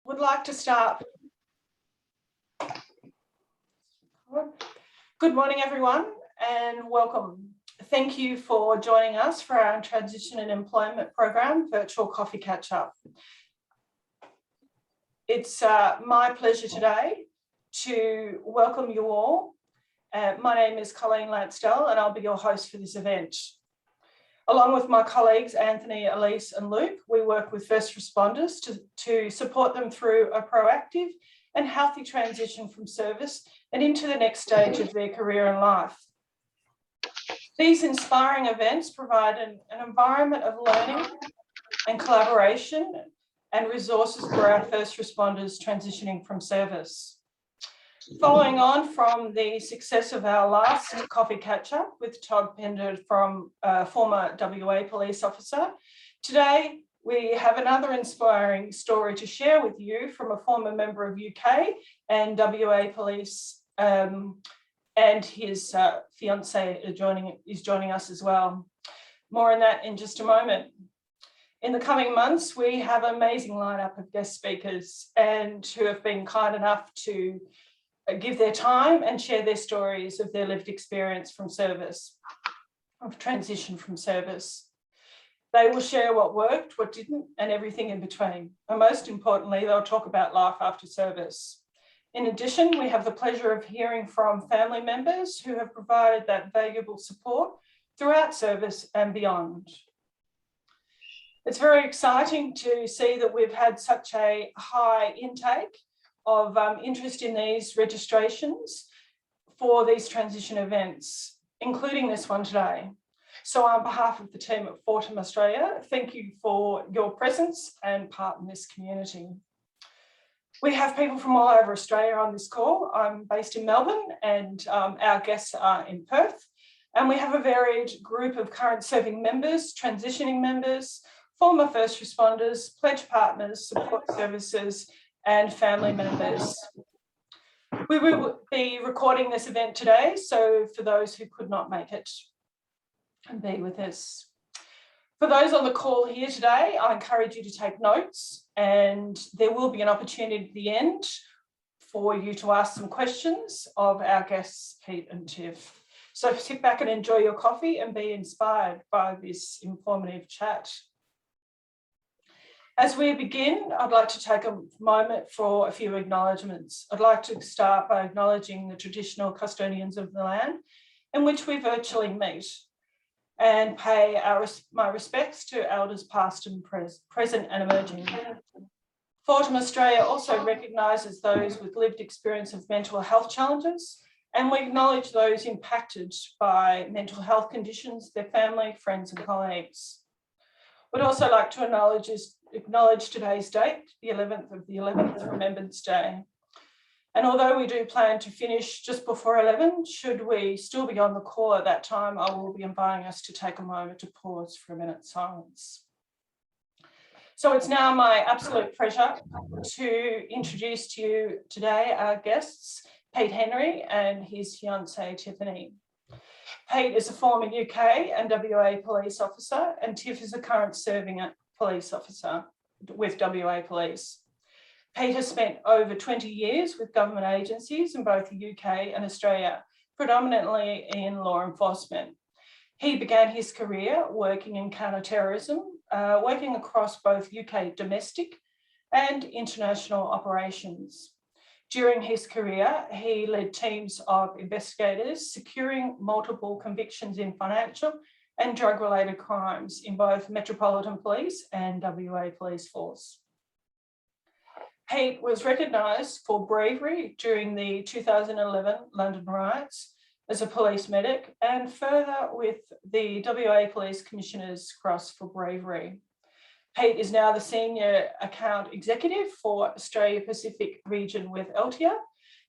Would like to start. Good morning, everyone, and welcome. Thank you for joining us for our Transition and Employment Program virtual coffee catch-up. It's my pleasure today to welcome you all. My name is Colleen Lansdell, and I'll be your host for this event. Along with my colleagues, Anthony, Elise and Luke, we work with first responders to support them through a proactive and healthy transition from service and into the next stage of their career and life. These inspiring events provide an environment of learning and collaboration and resources for our first responders transitioning from service. Following on from the success of our last coffee catch-up with Todd Pender from former WA police officer, today we have another inspiring story to share with you from a former member of UK and WA police, and his fiancée is joining us as well. More on that in just a moment. In the coming months, we have an amazing lineup of guest speakers and who have been kind enough to give their time and share their stories of their lived experience from service, of transition from service. They will share what worked, what didn't, and everything in between. And most importantly, they'll talk about life after service. In addition, we have the pleasure of hearing from family members who have provided that valuable support throughout service and beyond. It's very exciting to see that we've had such a high intake of interest in these registrations for these transition events, including this one today. So on behalf of the team at Fortem Australia, thank you for your presence and part in this community. We have people from all over Australia on this call. I'm based in Melbourne and our guests are in Perth. And we have a varied group of current serving members, transitioning members, former first responders, pledge partners, support services, and family members. We will be recording this event today, so for those who could not make it and be with us. For those on the call here today, I encourage you to take notes, and there will be an opportunity at the end for you to ask some questions of our guests, Pete and Tiff. So sit back and enjoy your coffee and be inspired by this informative chat. As we begin, I'd like to take a moment for a few acknowledgements. I'd like to start by acknowledging the traditional custodians of the land in which we virtually meet and pay my respects to elders past and present and emerging. Fortem Australia also recognises those with lived experience of mental health challenges, and we acknowledge those impacted by mental health conditions, their family, friends and colleagues. We'd also like to acknowledge today's date, the 11th of the 11th, Remembrance Day. And although we do plan to finish just before 11, should we still be on the call at that time, I will be inviting us to take a moment to pause for a minute's silence. So it's now my absolute pleasure to introduce to you today our guests, Pete Henry and his fiancée, Tiffany. Pete is a former UK and WA police officer, and Tiff is a current serving police officer with WA Police. Pete has spent over 20 years with government agencies in both the UK and Australia, predominantly in law enforcement. He began his career working in counter-terrorism, working across both UK domestic and international operations. During his career, he led teams of investigators securing multiple convictions in financial and drug-related crimes in both Metropolitan Police and WA Police Force. Pete was recognised for bravery during the 2011 London riots as a police medic, and further with the WA Police Commissioner's Cross for bravery. Pete is now the Senior Account Executive for Australia Pacific Region with Altia,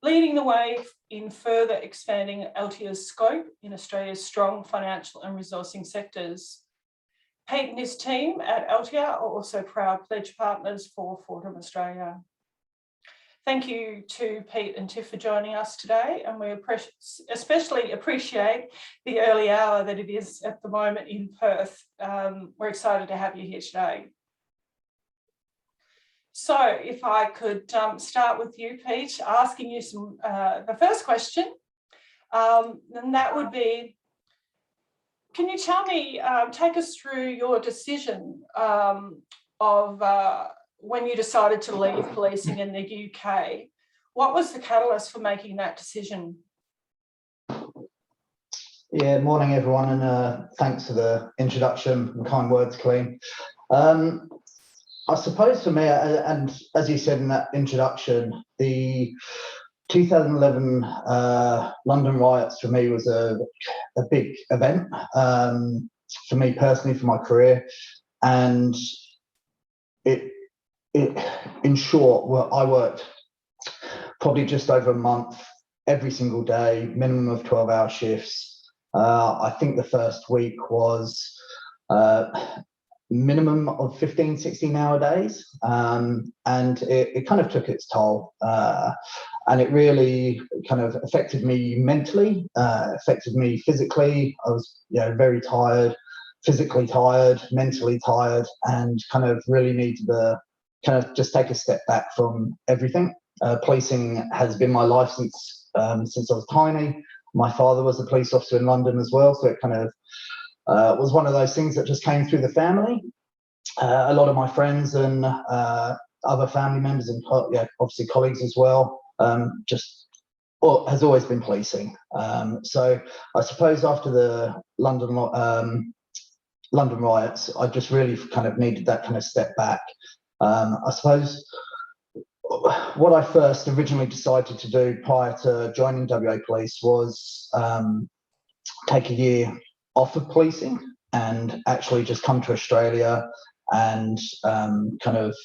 leading the way in further expanding Altia's scope in Australia's strong financial and resourcing sectors. Pete and his team at Altia are also proud pledge partners for Fortem Australia. Thank you to Pete and Tiff for joining us today, and we especially appreciate the early hour that it is at the moment in Perth. We're excited to have you here today. So if I could start with you, Pete, asking you the first question, and that would be, can you tell me, take us through your decision of when you decided to leave policing in the UK? What was the catalyst for making that decision? Yeah, morning everyone, and thanks for the introduction and kind words, Colleen. I suppose for me, and as you said in that introduction, the 2011 London riots for me was a big event for me personally, for my career, and it in short, well, I worked probably just over a month every single day, minimum of 12-hour shifts. I think the first week was minimum of 15, 16-hour days, and it kind of took its toll, and it really kind of affected me mentally, affected me physically. I was, very tired, physically tired, mentally tired, and kind of really needed to kind of just take a step back from everything. Policing has been my life since I was tiny. My father was a police officer in London as well, so it kind of was one of those things that just came through the family. A lot of my friends and other family members and obviously colleagues as well, has always been policing. So I suppose after the London riots, I just really kind of needed that kind of step back. I suppose what I first originally decided to do prior to joining WA Police was take a year off of policing and actually just come to Australia and kind of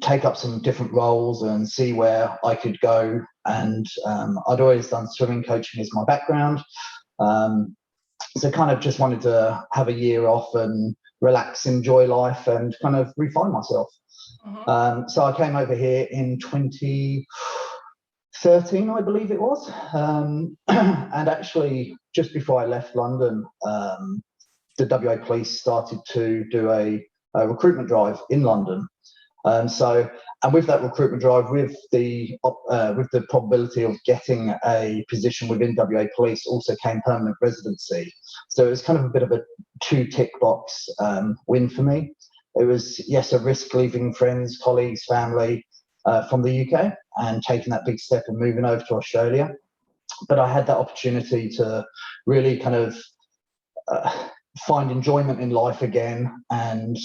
take up some different roles and see where I could go. And I'd always done swimming coaching as my background. So kind of just wanted to have a year off and relax, enjoy life, and kind of refine myself. So I came over here in 2013, I believe it was. And actually, just before I left London, the WA Police started to do a recruitment drive in London. And with that recruitment drive, with the probability of getting a position within WA Police, also came permanent residency. So it was kind of a bit of a 2 tick box win for me. It was, yes, a risk leaving friends, colleagues, family from the UK and taking that big step and moving over to Australia. But I had that opportunity to really kind of find enjoyment in life again and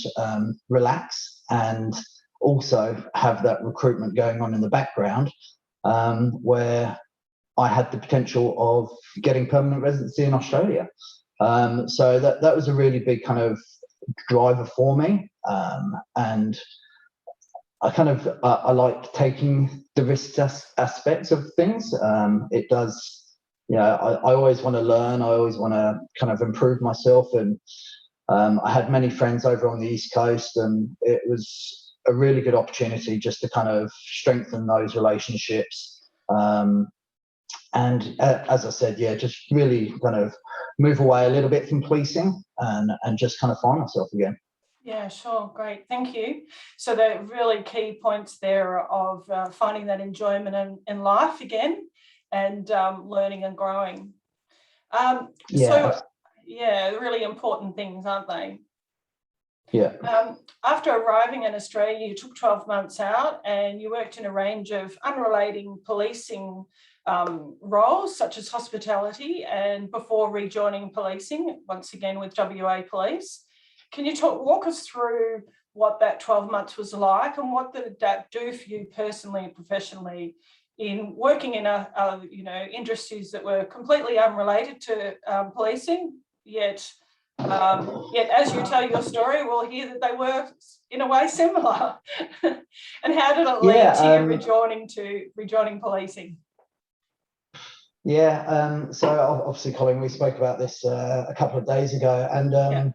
relax, and also have that recruitment going on in the background, where I had the potential of getting permanent residency in Australia. So that was a really big kind of driver for me, and I kind of I like taking the risk aspects of things. It does, I always want to learn. I always want to kind of improve myself, and I had many friends over on the East Coast, and it was a really good opportunity just to kind of strengthen those relationships. And as I said, just really kind of move away a little bit from policing and just kind of find myself again. Yeah, sure. Great. Thank you. So the really key points there of finding that enjoyment in life again and learning and growing. So, really important things, aren't they? Yeah. After arriving in Australia, you took 12 months out and you worked in a range of unrelating policing roles, such as hospitality, and before rejoining policing, once again with WA Police. Can you walk us through what that 12 months was like, and what did that do for you personally and professionally in working in industries that were completely unrelated to policing, yet as you tell your story, we'll hear that they were in a way similar. And how did it lead to you rejoining policing? So obviously, Colin, we spoke about this a couple of days ago, and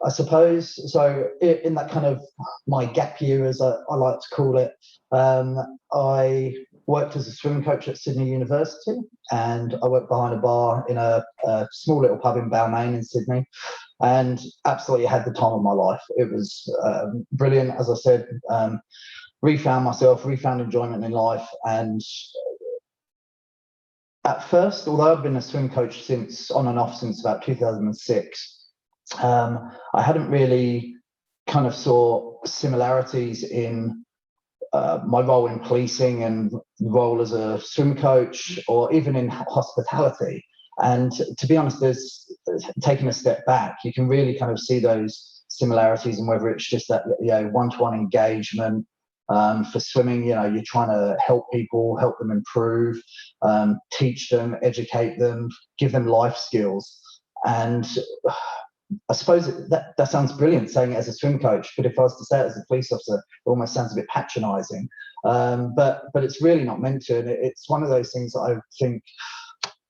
I suppose, so in that kind of my gap year, as I like to call it, I worked as a swimming coach at Sydney University, and I worked behind a bar in a small little pub in Balmain in Sydney. and absolutely had the time of my life. It was brilliant, as I said. Refound myself, refound enjoyment in life, and at first, although I've been a swim coach since on and off since about 2006, I hadn't really kind of saw similarities in my role in policing and the role as a swim coach, or even in hospitality. And to be honest, there's taking a step back, you can really kind of see those similarities, and whether it's just that, you know, one-to-one engagement. For swimming, you know, you're trying to help people, help them improve, teach them, educate them, give them life skills. And I suppose that sounds brilliant saying it as a swim coach, but if I was to say it as a police officer, it almost sounds a bit patronising. But it's really not meant to, and it's one of those things that I think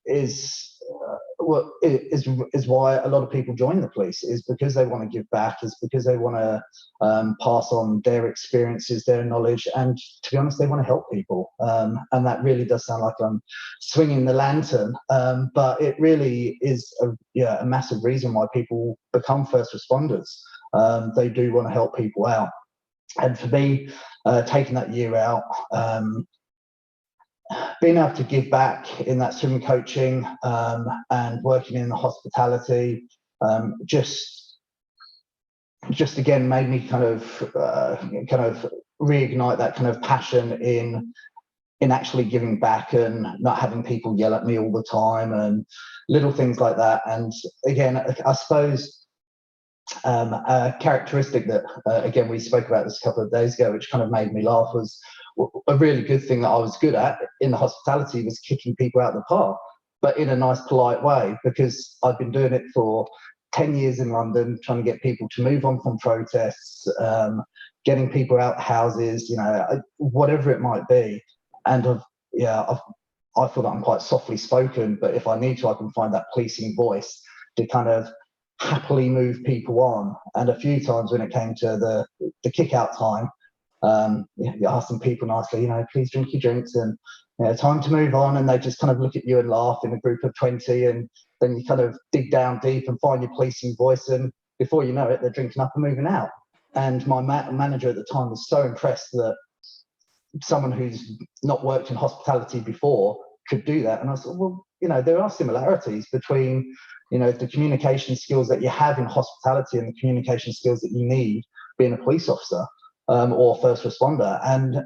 is why a lot of people join the police, is because they want to give back, is because they want to pass on their experiences, their knowledge, and to be honest, they want to help people. And that really does sound like I'm swinging the lantern, but it really is a massive reason why people become first responders. They do want to help people out, and for me, taking that year out, being able to give back in that swim coaching and working in the hospitality, just again made me kind of reignite that kind of passion in actually giving back and not having people yell at me all the time and little things like that. And again, I suppose a characteristic that again we spoke about this a couple of days ago, which kind of made me laugh, was a really good thing that I was good at in the hospitality was kicking people out of the park, but in a nice, polite way, because I've been doing it for 10 years in London, trying to get people to move on from protests, getting people out houses, you know, whatever it might be. And I feel that I'm quite softly spoken, but if I need to, I can find that policing voice to kind of happily move people on. And a few times when it came to the kick out time, you ask some people nicely, you know, please drink your drinks and, you know, time to move on, and they just kind of look at you and laugh in a group of 20, and then you kind of dig down deep and find your policing voice, and before you know it, they're drinking up and moving out. And my manager at the time was so impressed that someone who's not worked in hospitality before could do that. And I said, well, you know, there are similarities between, you know, the communication skills that you have in hospitality and the communication skills that you need being a police officer. Or first responder, and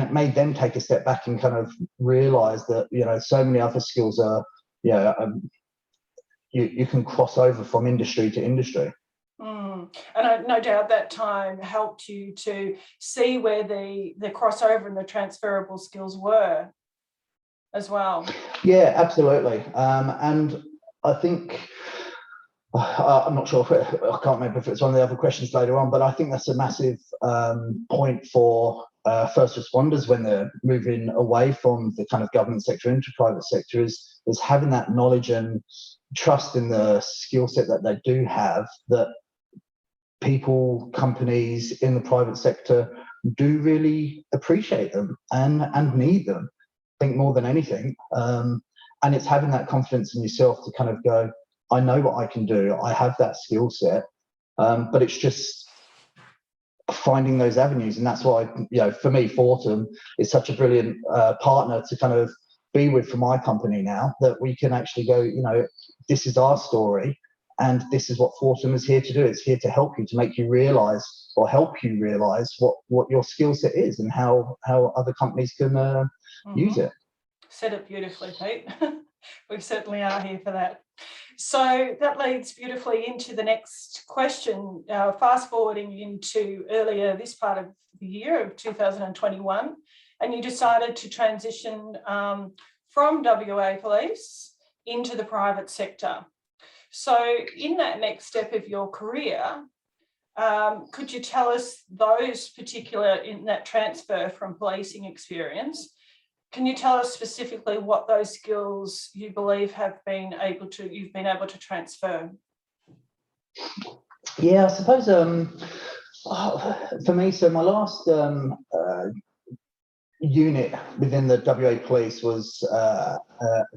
it made them take a step back and kind of realize that, you know, so many other skills are, you know, you can cross over from industry to industry. And no doubt that time helped you to see where the crossover and the transferable skills were as well. Yeah, absolutely. And I think, I'm not sure, I can't remember if it's one of the other questions later on, but I think that's a massive point for first responders when they're moving away from the kind of government sector into private sector, is having that knowledge and trust in the skill set that they do have, that people, companies in the private sector do really appreciate them and need them, I think, more than anything. And it's having that confidence in yourself to kind of go, I know what I can do, I have that skill set, but it's just finding those avenues. And that's why, you know, for me, Fortem is such a brilliant partner to kind of be with for my company now, that we can actually go, you know, this is our story and this is what Fortem is here to do. It's here to help you, to make you realize, or help you realize what your skill set is and how other companies can use it. Said it beautifully, Pete. We certainly are here for that. So that leads beautifully into the next question, fast forwarding into earlier this part of the year of 2021, and you decided to transition from WA Police into the private sector. So in that next step of your career, could you tell us those particular, in that transfer from policing experience, can you tell us specifically what those skills you believe you've been able to transfer? Yeah, I suppose for me, so my last unit within the WA Police was a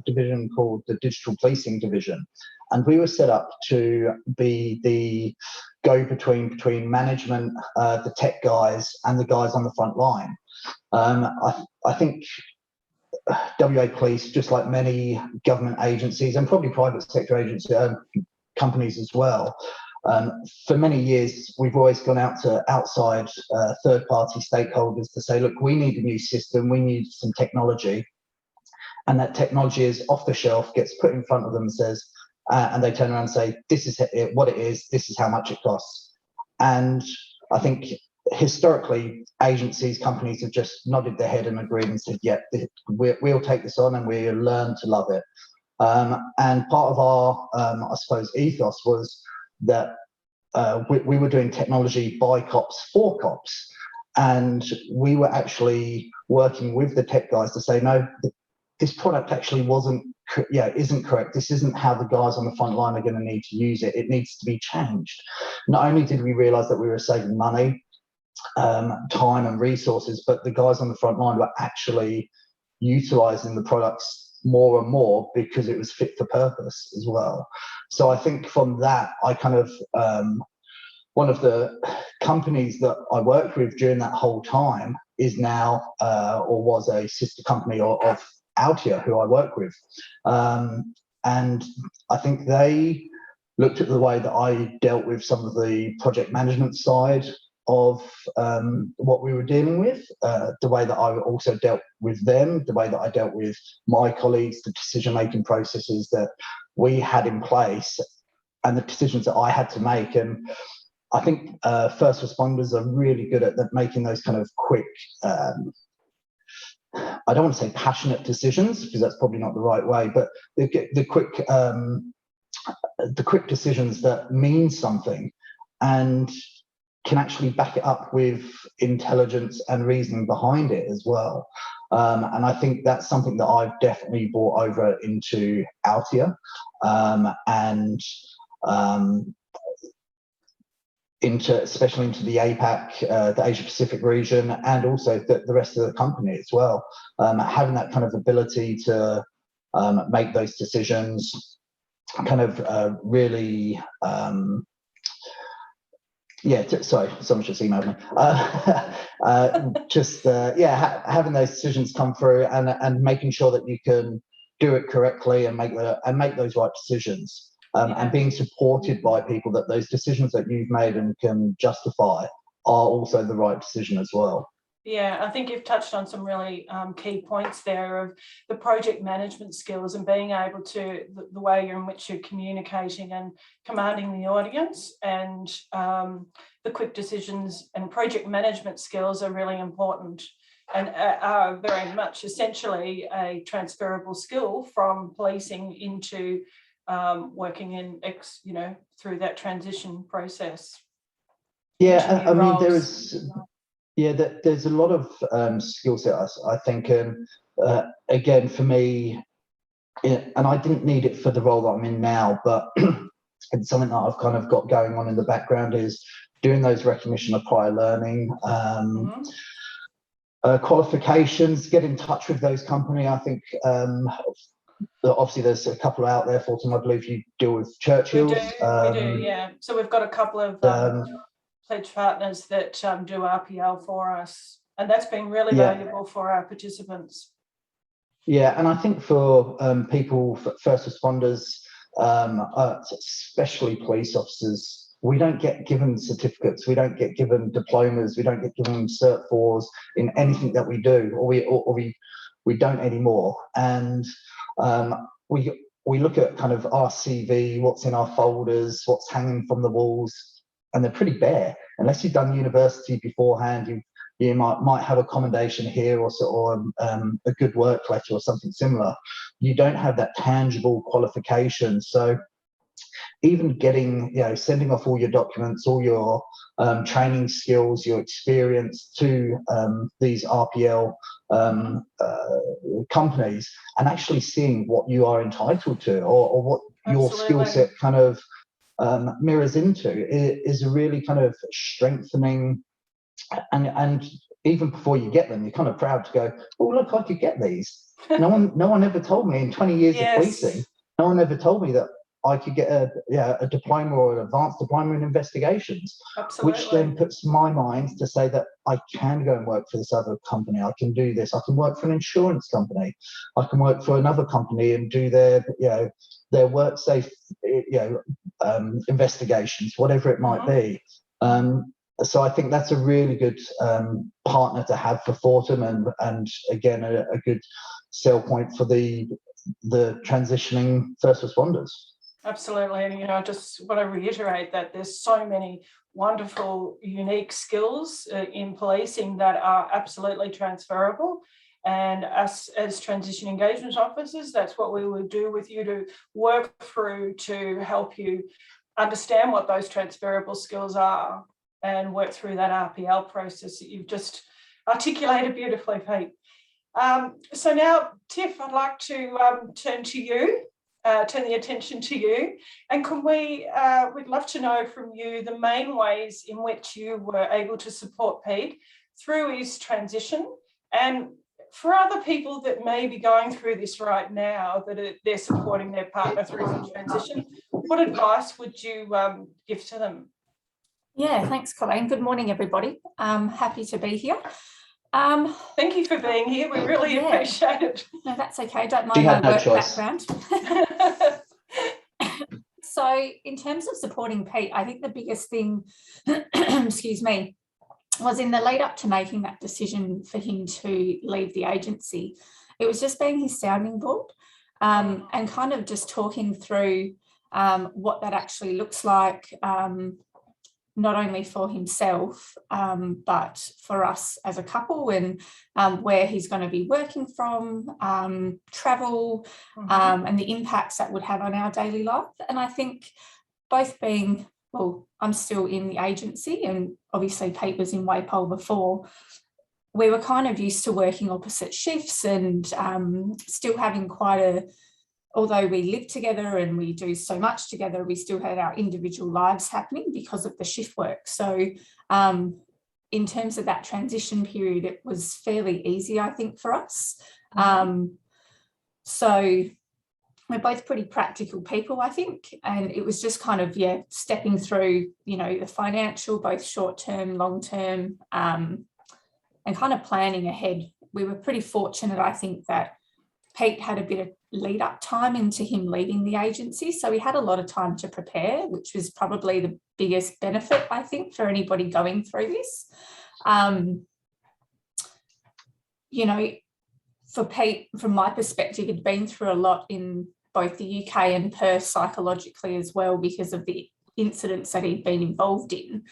division called the Digital Policing Division, and we were set up to be the go-between management, the tech guys, and the guys on the front line. I think WA Police, just like many government agencies and probably private sector agencies, companies as well, for many years, we've always gone out to outside third-party stakeholders to say, look, we need a new system, we need some technology. And that technology is off the shelf, gets put in front of them and says, and they turn around and say, this is what it is, this is how much it costs. And I think historically, agencies, companies have just nodded their head and agreed and said, yeah, we'll take this on and we'll learn to love it. And part of our, I suppose, ethos was that we were doing technology by cops for cops, and we were actually working with the tech guys to say, no, this product actually isn't correct. This isn't how the guys on the front line are going to need to use it. It needs to be changed. Not only did we realize that we were saving money, time and resources, but the guys on the front line were actually utilizing the products more and more because it was fit for purpose as well. So I think from that, I kind of, one of the companies that I worked with during that whole time is now, or was a sister company of Altia, who I work with. And I think they looked at the way that I dealt with some of the project management side of what we were dealing with, the way that I also dealt with them, the way that I dealt with my colleagues, the decision-making processes that we had in place, and the decisions that I had to make. And I think first responders are really good at making those kind of quick, I don't want to say passionate decisions, because that's probably not the right way, but the quick decisions that mean something and can actually back it up with intelligence and reasoning behind it as well. And I think that's something that I've definitely brought over into Altia, and especially into the APAC, the Asia Pacific region, and also the rest of the company as well. Having that kind of ability to make those decisions, kind of really, sorry, someone just emailed me. Having those decisions come through and making sure that you can do it correctly and make those right decisions. And being supported by people that those decisions that you've made and can justify are also the right decision as well. Yeah, I think you've touched on some really key points there of the project management skills and being able to, the way in which you're communicating and commanding the audience, and the quick decisions and project management skills are really important and are very much essentially a transferable skill from policing into working in through that transition process. Yeah, I mean, there's a lot of skill sets, I think, and again, for me, and I didn't need it for the role that I'm in now, but it's something that I've kind of got going on in the background, is doing those recognition of prior learning, qualifications, get in touch with those companies. I think obviously there's a couple out there. Fortem, I believe you deal with Churchill's. We do, yeah. So we've got a couple of pledge partners that do RPL for us, and that's been really valuable for our participants. Yeah, and I think for people, first responders, especially police officers, we don't get given certificates, we don't get given diplomas, we don't get given Cert 4s in anything that we do, or we don't anymore. And we look at kind of our CV, what's in our folders, what's hanging from the walls, and they're pretty bare. Unless you've done university beforehand, you might have a commendation here or a good work letter or something similar. You don't have that tangible qualification. So even getting, sending off all your documents, all your training skills, your experience to these RPL companies, and actually seeing what you are entitled to, or what your skill set kind of mirrors into, is a really kind of strengthening and even before you get them, you're kind of proud to go, oh, look, I could get these. No one ever told me in 20 years of policing, no one ever told me that I could get a diploma or an advanced diploma in investigations. Absolutely. Which then puts my mind to say that I can go and work for this other company. I can do this. I can work for an insurance company. I can work for another company and do their work safe, investigations, whatever it might be. So I think that's a really good partner to have for Fortem, and again a good sell point for the transitioning first responders. Absolutely. And, I just want to reiterate that there's so many wonderful, unique skills in policing that are absolutely transferable. And us as transition engagement officers, that's what we would do with you, to work through to help you understand what those transferable skills are and work through that RPL process that you've just articulated beautifully, Pete. So now, Tiff, I'd like to turn the attention to you, and we'd love to know from you the main ways in which you were able to support Pete through his transition, and for other people that may be going through this right now, that they're supporting their partner through the transition, what advice would you give to them? Yeah, thanks, Colleen. Good morning, everybody. Happy to be here. Thank you for being here. We really appreciate it. No, that's okay. Don't mind my work background. So in terms of supporting Pete, I think the biggest thing, excuse me, was in the lead up to making that decision for him to leave the agency. It was just being his sounding board, and kind of just talking through what that actually looks like, not only for himself, but for us as a couple, and where he's going to be working from, travel, and the impacts that would have on our daily life. And I think both being, well, I'm still in the agency, and obviously Pete was in Wapol before, we were kind of used to working opposite shifts, and still having although we live together and we do so much together, we still had our individual lives happening because of the shift work. So in terms of that transition period, it was fairly easy, I think, for us. So we're both pretty practical people, I think, and it was just kind of, stepping through, the financial, both short-term, long-term, and kind of planning ahead. We were pretty fortunate, I think, that Pete had a bit of lead up time into him leaving the agency. So we had a lot of time to prepare, which was probably the biggest benefit, I think, for anybody going through this. For Pete, from my perspective, he'd been through a lot in both the UK and Perth psychologically as well, because of the incidents that he'd been involved in.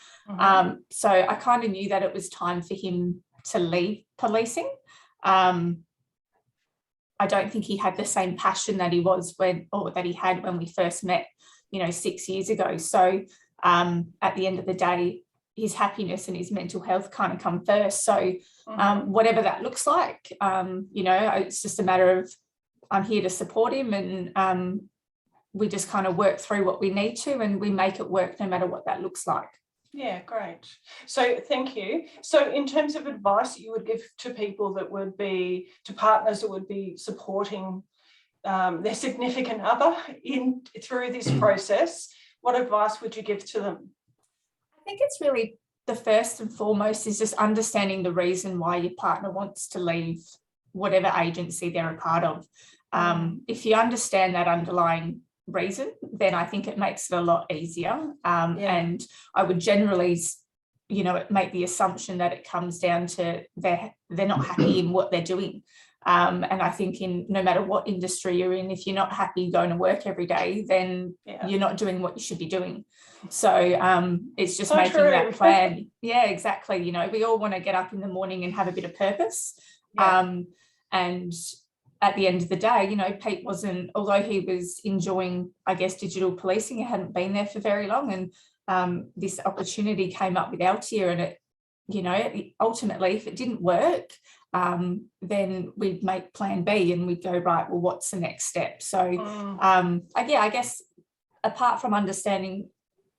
So I kind of knew that it was time for him to leave policing. I don't think he had the same passion that he had when we first met, 6 years ago. So at the end of the day, his happiness and his mental health kind of come first. So whatever that looks like, it's just a matter of, I'm here to support him, and we just kind of work through what we need to, and we make it work no matter what that looks like. Yeah, great. So thank you. So in terms of advice that you would give to people to partners that would be supporting their significant other through this process, what advice would you give to them? I think it's really, the first and foremost is just understanding the reason why your partner wants to leave whatever agency they're a part of. If you understand that underlying reason, then I think it makes it a lot easier. And I would generally, make the assumption that it comes down to they're not happy in what they're doing. And I think no matter what industry you're in, if you're not happy going to work every day, then you're not doing what you should be doing. So it's just making that plan. Yeah, exactly. We all want to get up in the morning and have a bit of purpose. And at the end of the day, Pete wasn't, although he was enjoying, I guess, digital policing, he hadn't been there for very long. And this opportunity came up with Altia, and it, ultimately, if it didn't work, then we'd make plan B and we'd go, right, well, what's the next step? So, I guess apart from understanding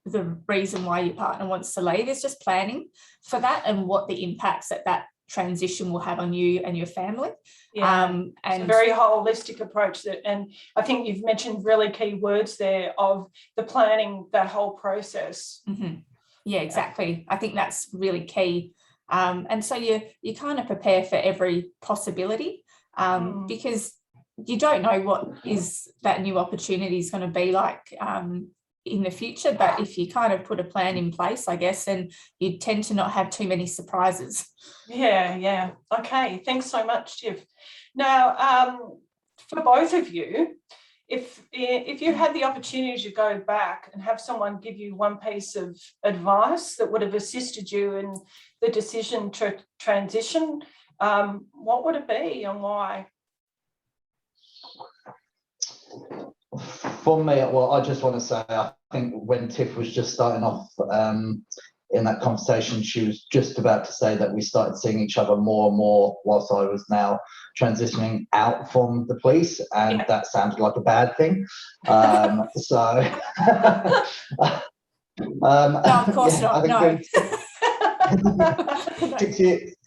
the reason why your partner wants to leave, is just planning for that and what the impacts that transition will have on you and your family. Yeah, And it's a very holistic approach and I think you've mentioned really key words there of the planning, that whole process. Yeah, exactly. I think that's really key. And so you kind of prepare for every possibility, because you don't know what is that new opportunity is going to be like in the future. But if you kind of put a plan in place, I guess, then you tend to not have too many surprises. Yeah. Okay, thanks so much, Tiff. Now, for both of you, if you had the opportunity to go back and have someone give you one piece of advice that would have assisted you in the decision to transition, what would it be and why? For me, well, I just want to say, I think when Tiff was just starting off in that conversation, she was just about to say that we started seeing each other more and more whilst I was now transitioning out from the police, and that sounded like a bad thing. No, of course not. No.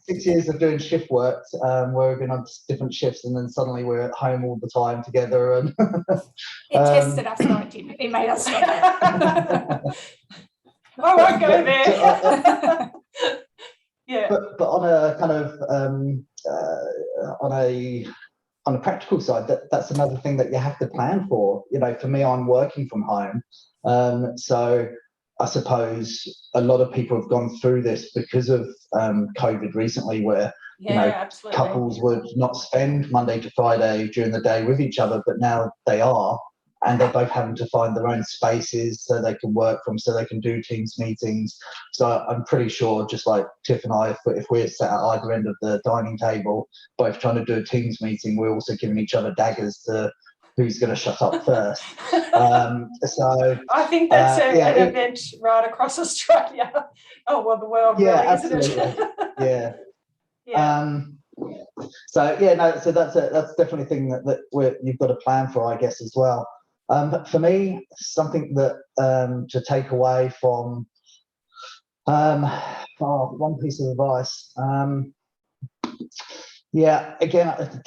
6 years of doing shift work, where we've been on different shifts, and then suddenly we're at home all the time together. And it tested us, no, it didn't. It made us stronger. I won't go there. Yeah. But on a kind of on a practical side, that's another thing that you have to plan for. You know, for me, I'm working from home, so I suppose a lot of people have gone through this because of COVID recently, where absolutely, couples would not spend Monday to Friday during the day with each other, but now they are, and they're both having to find their own spaces so they can work from, so they can do Teams meetings. So I'm pretty sure, just like Tiff and I, if we're sat at either end of the dining table, both trying to do a Teams meeting, we're also giving each other daggers to who's going to shut up first. So I think that's an event right across Australia. Oh, well, the world, really, absolutely. isn't it? Yeah. So that's definitely a thing that you've got to plan for, I guess, as well. But for me, something that to take away from one piece of advice. Again,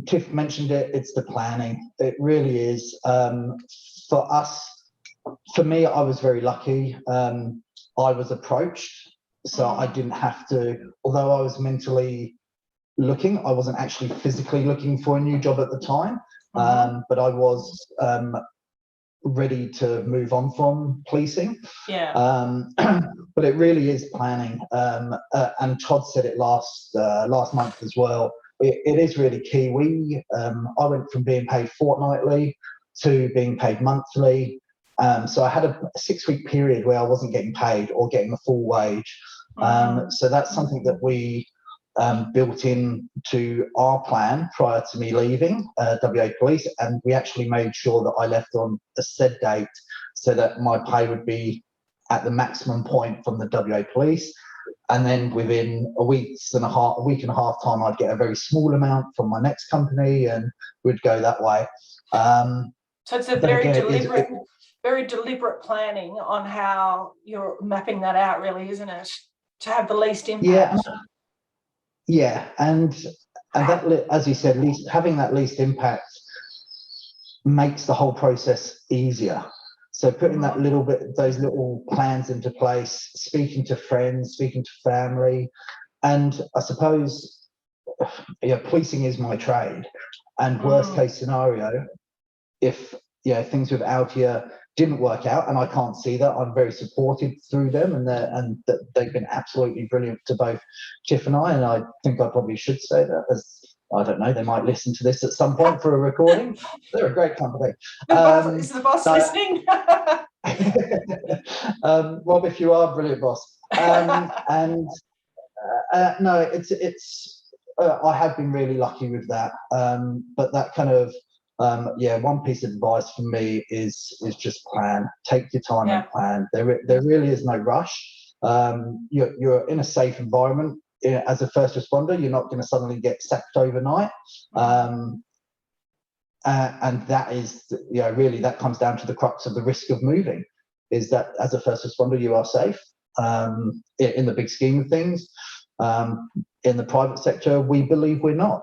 Tiff mentioned it. It's the planning. It really is. For us, for me, I was very lucky. I was approached, so I didn't have to. Although I was mentally looking, I wasn't actually physically looking for a new job at the time. But I was ready to move on from policing. But it really is planning. And Todd said it last month as well. It is really key. I went from being paid fortnightly to being paid monthly. So I had a 6-week period where I wasn't getting paid or getting a full wage. So that's something that we built into our plan prior to me leaving WA Police, and we actually made sure that I left on a said date so that my pay would be at the maximum point from the WA Police, and then within a week and a half time, I'd get a very small amount from my next company, and we'd go that way. So it's a very deliberate planning on how you're mapping that out, really, isn't it? To have the least impact. Yeah, and that, as you said, having that least impact makes the whole process easier. So putting those little plans into place, speaking to friends, speaking to family, and I suppose, policing is my trade. And worst case scenario, if things with Altia didn't work out, and I can't see that, I'm very supported through them, and they've been absolutely brilliant to both Tiff and I think I probably should say that, as I don't know, they might listen to this at some point for a recording. They're a great company. Is the boss listening? Rob, if you are, brilliant boss. No, it's I have been really lucky with that. But that kind of one piece of advice for me is just plan. Take your time and plan. There really is no rush. You're in a safe environment. As a first responder, you're not going to suddenly get sacked overnight. And that is, really that comes down to the crux of the risk of moving, is that as a first responder, you are safe in the big scheme of things. in the private sector, we believe we're not.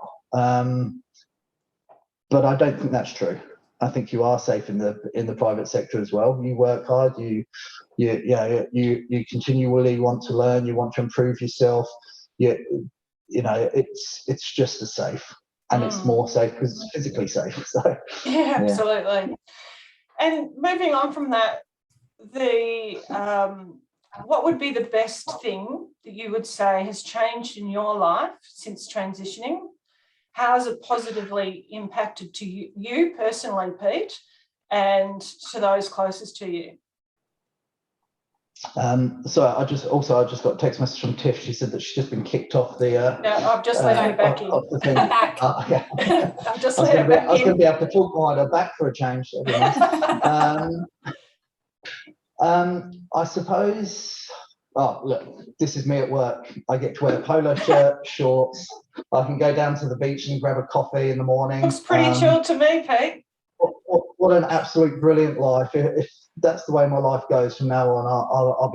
But I don't think that's true. I think you are safe in the private sector as well. You work hard. You continually want to learn. You want to improve yourself. It's just as safe, and it's more safe because it's physically safe. So yeah, absolutely. And moving on from that, what would be the best thing that you would say has changed in your life since transitioning? How has it positively impacted to you personally, Pete, and to those closest to you? So I just got a text message from Tiff. She said that she's just been kicked off the. No, I've just let her back in. The thing. Okay. I've just let her back in. I was going to be able to talk behind her back for a change. I suppose. Oh, look, this is me at work. I get to wear a polo shirt, shorts. I can go down to the beach and grab a coffee in the morning. Looks pretty chilled to me, Pete. What an absolute brilliant life. If that's the way my life goes from now on, I'll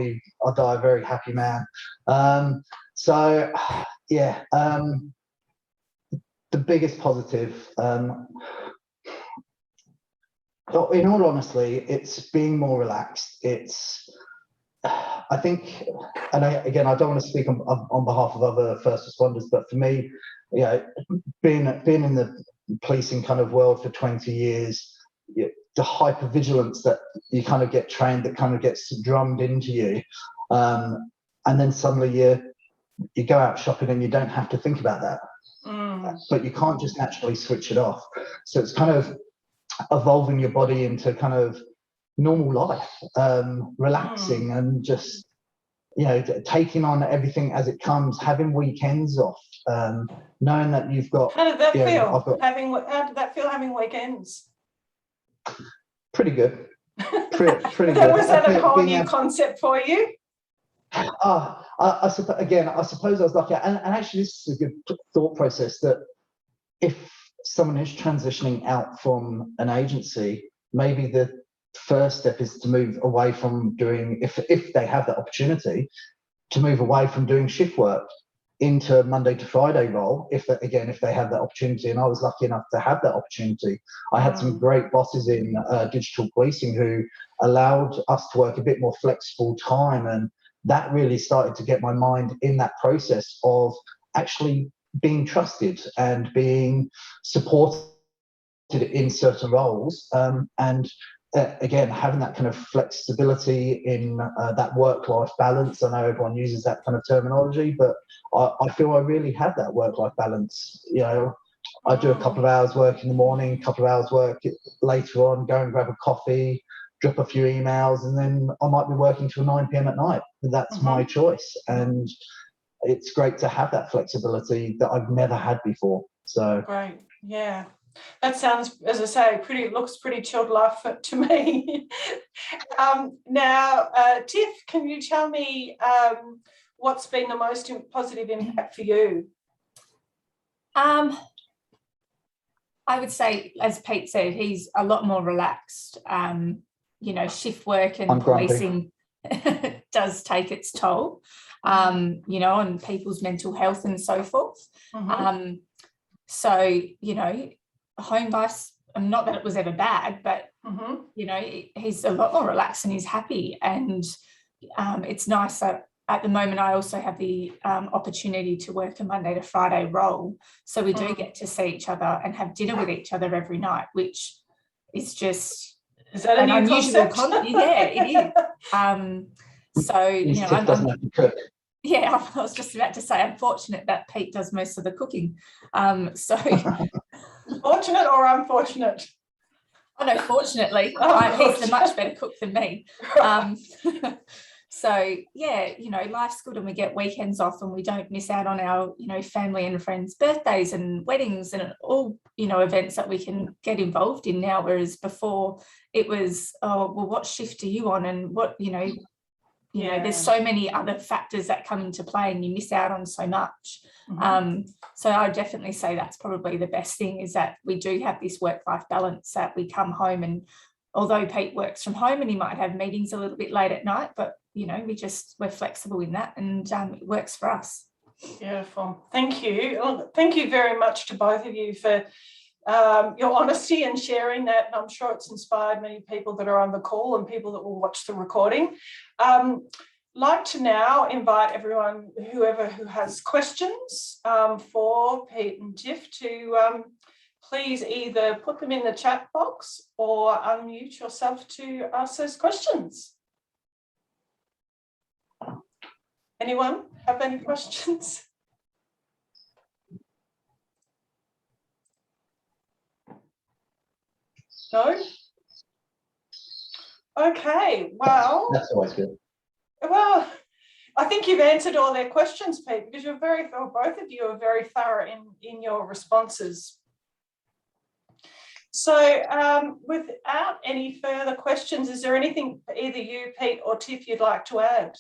die a very happy man. The biggest positive, in all honesty, it's being more relaxed. I think, and I don't want to speak on behalf of other first responders, but for me, being in the policing kind of world for 20 years, the hypervigilance that you kind of get trained, that kind of gets drummed into you, and then suddenly you go out shopping and you don't have to think about that, but you can't just naturally switch it off. So it's kind of evolving your body into kind of normal life, relaxing and just taking on everything as it comes, having weekends off, knowing that you've got. How did that feel? How did that feel having weekends? Pretty good. Pretty good. Was that a whole new concept for you? I suppose I was lucky, and actually this is a good thought process, that if someone is transitioning out from an agency, maybe the first step is to move away from doing, if they have that opportunity, to move away from doing shift work into Monday to Friday role, if they have that opportunity. And I was lucky enough to have that opportunity. I had some great bosses in digital policing who allowed us to work a bit more flexible time, and that really started to get my mind in that process of actually being trusted and being supported in certain roles, and again, having that kind of flexibility in that work-life balance. I know everyone uses that kind of terminology, but I feel I really have that work-life balance. I do a couple of hours work in the morning, a couple of hours work later on, go and grab a coffee, drop a few emails, and then I might be working till 9 p.m. at night. That's my choice. And it's great to have that flexibility that I've never had before. So great. Yeah. That sounds, as I say, looks pretty chilled life to me. Now, Tiff, can you tell me what's been the most positive impact for you? I would say, as Pete said, he's a lot more relaxed. Shift work and policing does take its toll, on people's mental health and so forth. Home life, not that it was ever bad, but he's a lot more relaxed and he's happy, and it's nice that at the moment I also have the opportunity to work a Monday to Friday role, so we do get to see each other and have dinner with each other every night, which is just an unusual concept. Yeah, it is. Tiff doesn't have to cook. Yeah, I was just about to say, I'm fortunate that Pete does most of the cooking. Fortunate or unfortunate? Oh no, fortunately. He's a much better cook than me. Life's good and we get weekends off and we don't miss out on our, family and friends' birthdays and weddings and all, events that we can get involved in now, whereas before it was, what shift are you on, and what, there's so many other factors that come into play and you miss out on so much. So I would definitely say that's probably the best thing, is that we do have this work-life balance, that we come home, and although Pete works from home and he might have meetings a little bit late at night, but we're flexible in that, and it works for us. Beautiful. Thank you. Well, thank you very much to both of you for your honesty and sharing that. And I'm sure it's inspired many people that are on the call and people that will watch the recording. Like to now invite everyone, whoever who has questions for Pete and Tiff, to please either put them in the chat box or unmute yourself to ask those questions. Anyone have any questions? No? Okay, well. That's always good. Well, I think you've answered all their questions, Pete, because you're both of you are very thorough in your responses. So without any further questions, is there anything either you, Pete, or Tiff you'd like to add?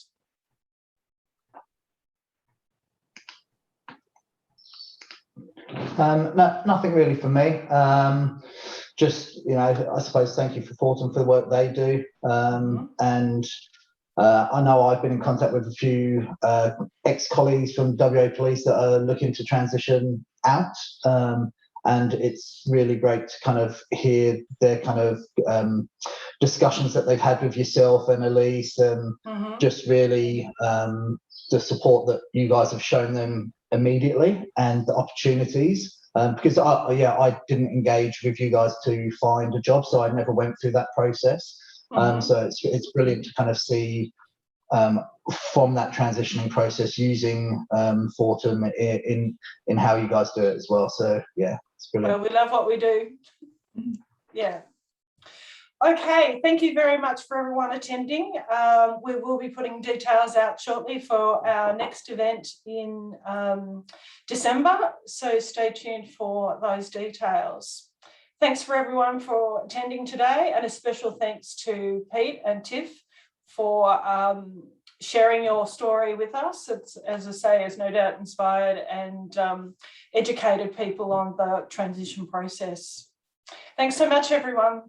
No, nothing really for me. Just, I suppose thank you for Fortem for the work they do. And I know I've been in contact with a few ex-colleagues from WA Police that are looking to transition out. And it's really great to kind of hear their kind of discussions that they've had with yourself and Elise, and just really the support that you guys have shown them immediately and the opportunities. Because I didn't engage with you guys to find a job, so I never went through that process. So it's brilliant to kind of see from that transitioning process using Fortem in how you guys do it as well. So yeah, it's brilliant. Well, we love what we do. Yeah. Okay, thank you very much for everyone attending. We will be putting details out shortly for our next event in December, so stay tuned for those details. Thanks for everyone for attending today, and a special thanks to Pete and Tiff for sharing your story with us. It's, as I say, has no doubt inspired and educated people on the transition process. Thanks so much, everyone.